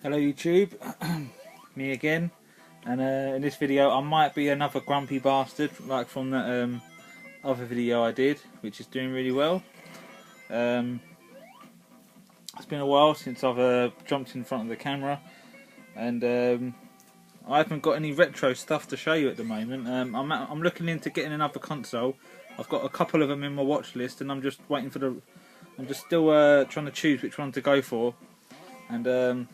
Hello YouTube, me again, and in this video I might be another grumpy bastard like from that other video I did, which is doing really well. It's been a while since I've jumped in front of the camera, and I haven't got any retro stuff to show you at the moment. I'm looking into getting another console. I've got a couple of them in my watch list, and I'm just waiting for the. I'm just still trying to choose which one to go for, and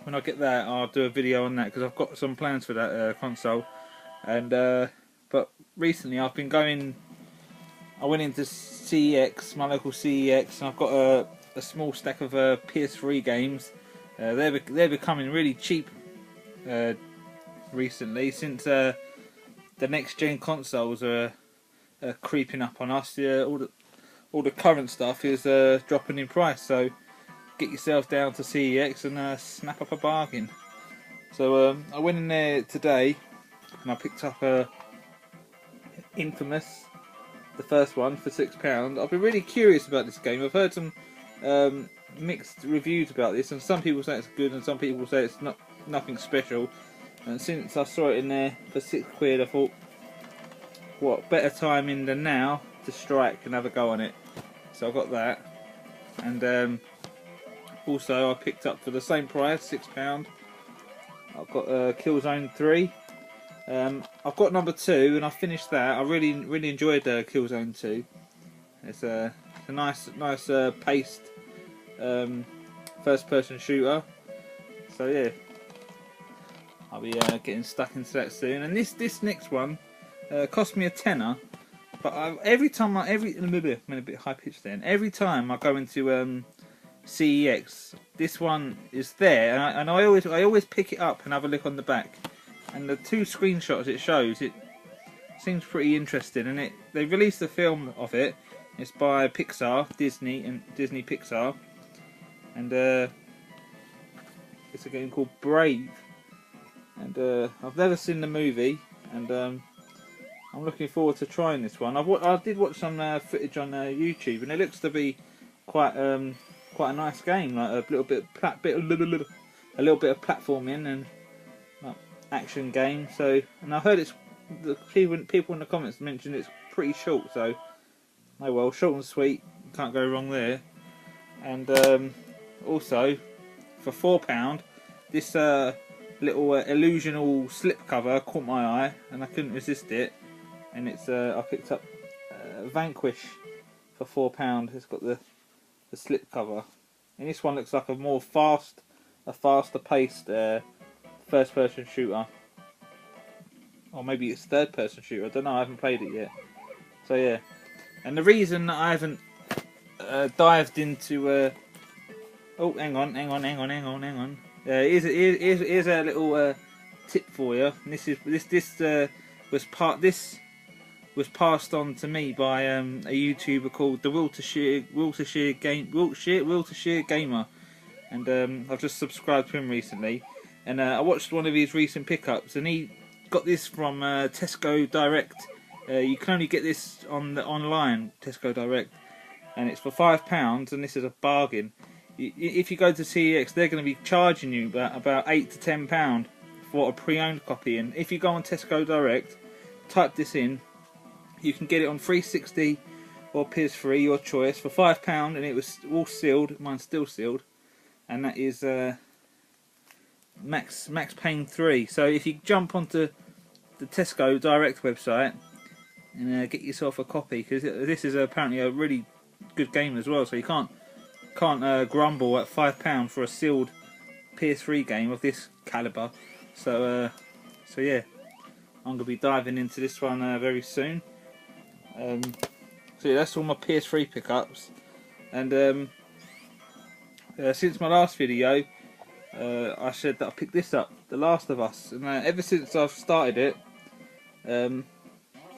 when I get that, I'll do a video on that because I've got some plans for that console. And but recently I've been going. I went into CEX, my local CEX, and I've got a small stack of Ps3 games. They're becoming really cheap recently since the next gen consoles are creeping up on us. All the current stuff is dropping in price, so get yourself down to CEX and snap up a bargain. So I went in there today and I picked up Infamous, the first one, for £6. I've been really curious about this game. I've heard some mixed reviews about this, and some people say it's good and some people say it's nothing special. And since I saw it in there for £6, I thought, what better timing than now to strike and have a go on it. So I got that, and also I picked up for the same price, £6. I've got Killzone 3. I've got number 2 and I finished that. I really enjoyed Killzone 2. It's a nice paced first person shooter. So yeah, I'll be getting stuck into that soon. And this next one cost me a tenner. But every time I'm a bit high pitched then. Every time I go into CEX, this one is there, and I always pick it up and have a look on the back. And the 2 screenshots it shows, it seems pretty interesting. And they released a film of it. It's by Pixar, Disney Pixar, and it's a game called Brave. And I've never seen the movie, and I'm looking forward to trying this one. I did watch some footage on YouTube, and it looks to be quite a nice game, like a little bit of platforming and action game. So, and I heard the people in the comments mentioned it's pretty short. So, oh well, short and sweet, can't go wrong there. And also for £4, this little illusional slipcover caught my eye, and I couldn't resist it. And it's I picked up Vanquish for £4. It's got the slipcover, and this one looks like a faster paced first person shooter, or maybe it's third person shooter. I don't know. I haven't played it yet. So yeah, and the reason that I haven't dived into oh, hang on. Here's a little tip for you. And this was passed on to me by a YouTuber called the Wiltshire Gamer, and I've just subscribed to him recently. And I watched one of his recent pickups, and he got this from Tesco Direct. You can only get this on the online Tesco Direct, and it's for £5, and this is a bargain. If you go to CEX, they're going to be charging you about £8 to £10 for a pre-owned copy. And if you go on Tesco Direct, type this in, you can get it on 360 or Ps3, your choice, for £5, and it was all sealed. Mine's still sealed, and that is Max Payne 3. So if you jump onto the Tesco Direct website and get yourself a copy, because this is apparently a really good game as well. So you can't grumble at £5 for a sealed PS3 game of this caliber. So yeah, I'm gonna be diving into this one very soon. So yeah, that's all my PS3 pickups. And since my last video, I said that I picked this up, The Last of Us, and ever since I've started it,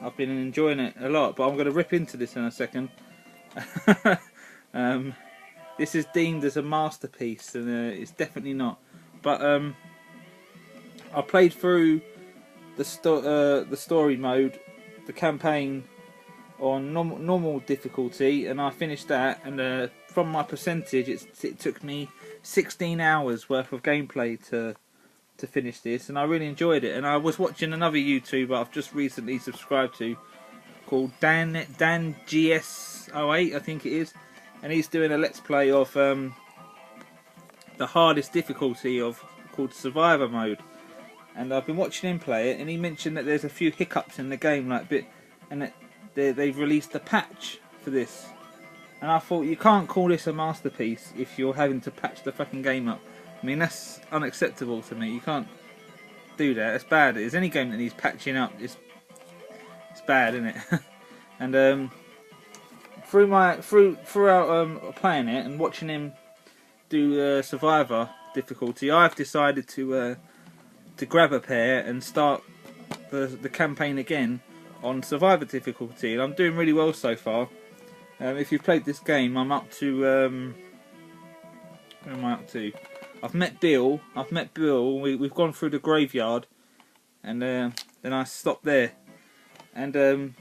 I've been enjoying it a lot. But I'm going to rip into this in a second. This is deemed as a masterpiece, and it's definitely not. But I played through the story mode, the campaign, on normal difficulty, and I finished that. And from my percentage, it took me 16 hours worth of gameplay to finish this, and I really enjoyed it. And I was watching another YouTuber I've just recently subscribed to called Dan GS08, I think it is, and he's doing a let's play of the hardest difficulty of called Survivor mode. And I've been watching him play it, and he mentioned that there's a few hiccups in the game, and that they've released a patch for this. And I thought, you can't call this a masterpiece if you're having to patch the fucking game up. I mean, that's unacceptable to me. You can't do that. It's bad. There's any game that needs patching up. It's bad, isn't it? And throughout playing it and watching him do Survivor difficulty, I've decided to grab a pair and start the campaign again on Survivor difficulty, and I'm doing really well so far. If you've played this game, I'm up to where am I up to? I've met Bill. We've gone through the graveyard, and then I stopped there. And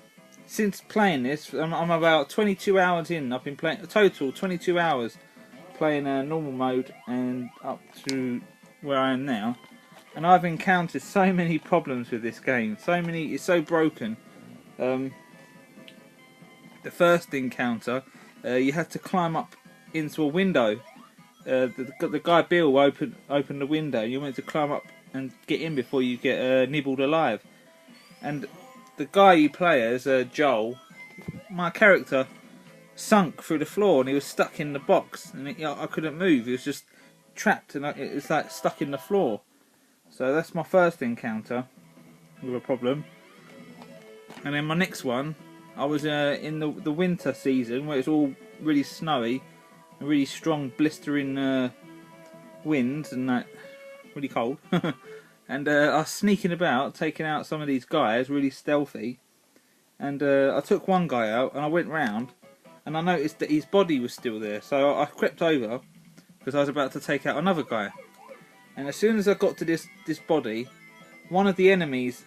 since playing this, I'm about 22 hours in. I've been playing a total 22 hours playing normal mode and up to where I am now. And I've encountered so many problems with this game. It's so broken. The first encounter, you had to climb up into a window. The guy Bill opened the window. You wanted to climb up and get in before you get nibbled alive. And the guy you play as, Joel, my character, sunk through the floor and he was stuck in the box, and I couldn't move. He was just trapped, and it was like stuck in the floor. So that's my first encounter with a problem. And then my next one, I was in the winter season where it's all really snowy and really strong blistering winds and that, really cold. And I was sneaking about, taking out some of these guys, really stealthy. And I took one guy out, and I went round, and I noticed that his body was still there. So I crept over, because I was about to take out another guy. And as soon as I got to this body, one of the enemies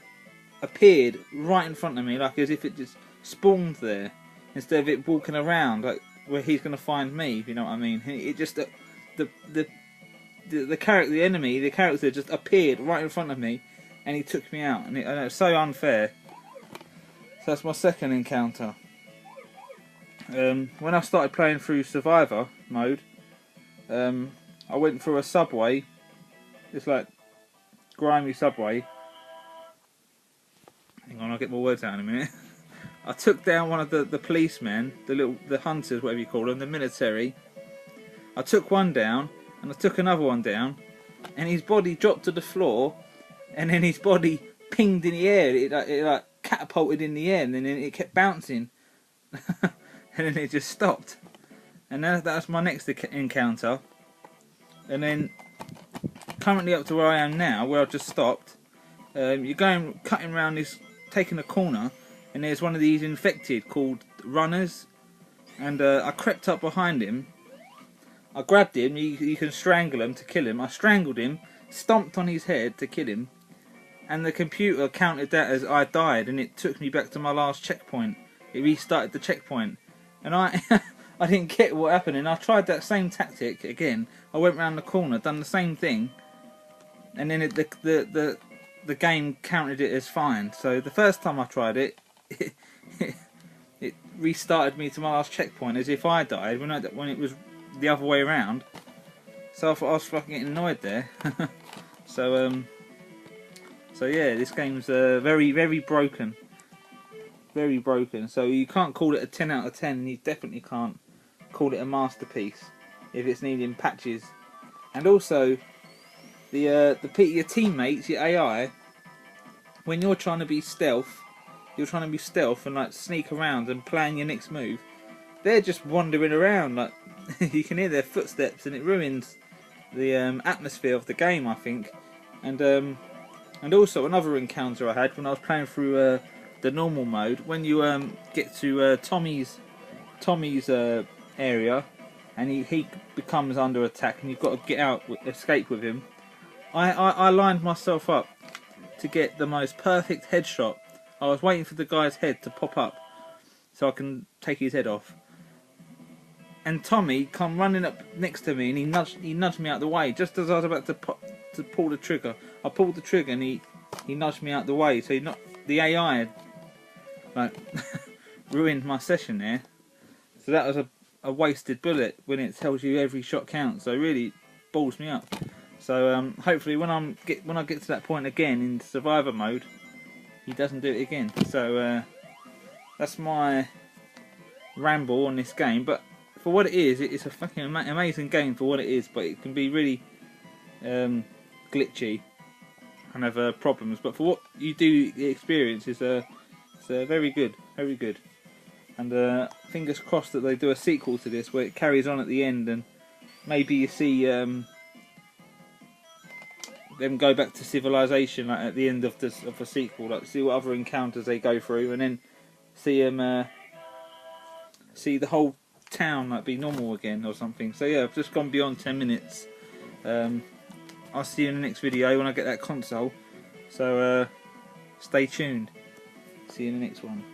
appeared right in front of me, like as if it just spawned there, instead of it walking around like where he's going to find me, if you know what I mean. It just the character just appeared right in front of me, and he took me out, and it was so unfair. So that's my second encounter. When I started playing through Survivor mode, I went through a subway. It's like grimy subway. Hang on, I'll get my words out in a minute. I took down one of the policemen, the hunters, whatever you call them, the military. I took one down, and I took another one down, and his body dropped to the floor, and then his body pinged in the air. It like catapulted in the air, and then it kept bouncing, and then it just stopped. And that was my next encounter. And then currently up to where I am now, where I've just stopped, you're cutting around this, taking a corner, and there's one of these infected called runners, and I crept up behind him. I grabbed him. You can strangle him to kill him. I strangled him, stomped on his head to kill him, and the computer counted that as I died, and it took me back to my last checkpoint. It restarted the checkpoint, and I I didn't get what happened, and I tried that same tactic again. I went round the corner, done the same thing, and then the game counted it as fine. So the first time I tried it, it restarted me to my last checkpoint as if I died when it was the other way around. So I thought I was fucking getting annoyed there. So yeah, this game's very, very broken. Very broken. So you can't call it a 10 out of 10. You definitely can't call it a masterpiece if it's needing patches. And also, your teammates, your AI, when you're trying to be stealth, and like sneak around and plan your next move, they're just wandering around. Like you can hear their footsteps, and it ruins the atmosphere of the game, I think. And also another encounter I had when I was playing through the normal mode, when you get to Tommy's area, and he becomes under attack, and you've got to get out, escape with him. I lined myself up to get the most perfect headshot. I was waiting for the guy's head to pop up so I can take his head off. and Tommy come running up next to me, and he nudged me out the way just as I was about to pull the trigger. I pulled the trigger, and he nudged me out the way. So the AI had, like, ruined my session there. So that was a wasted bullet when it tells you every shot counts. So it really balls me up. So hopefully when I get to that point again in survivor mode, he doesn't do it again. So that's my ramble on this game. But for what it is, it's a fucking amazing game for what it is. But it can be really glitchy and have problems. But for what you do experience, it's very good, very good. And fingers crossed that they do a sequel to this where it carries on at the end, and maybe you see them go back to civilization, like, at the end of the sequel, like see what other encounters they go through, and then see them see the whole town like be normal again or something. So yeah, I've just gone beyond 10 minutes. I'll see you in the next video when I get that console. So stay tuned. See you in the next one.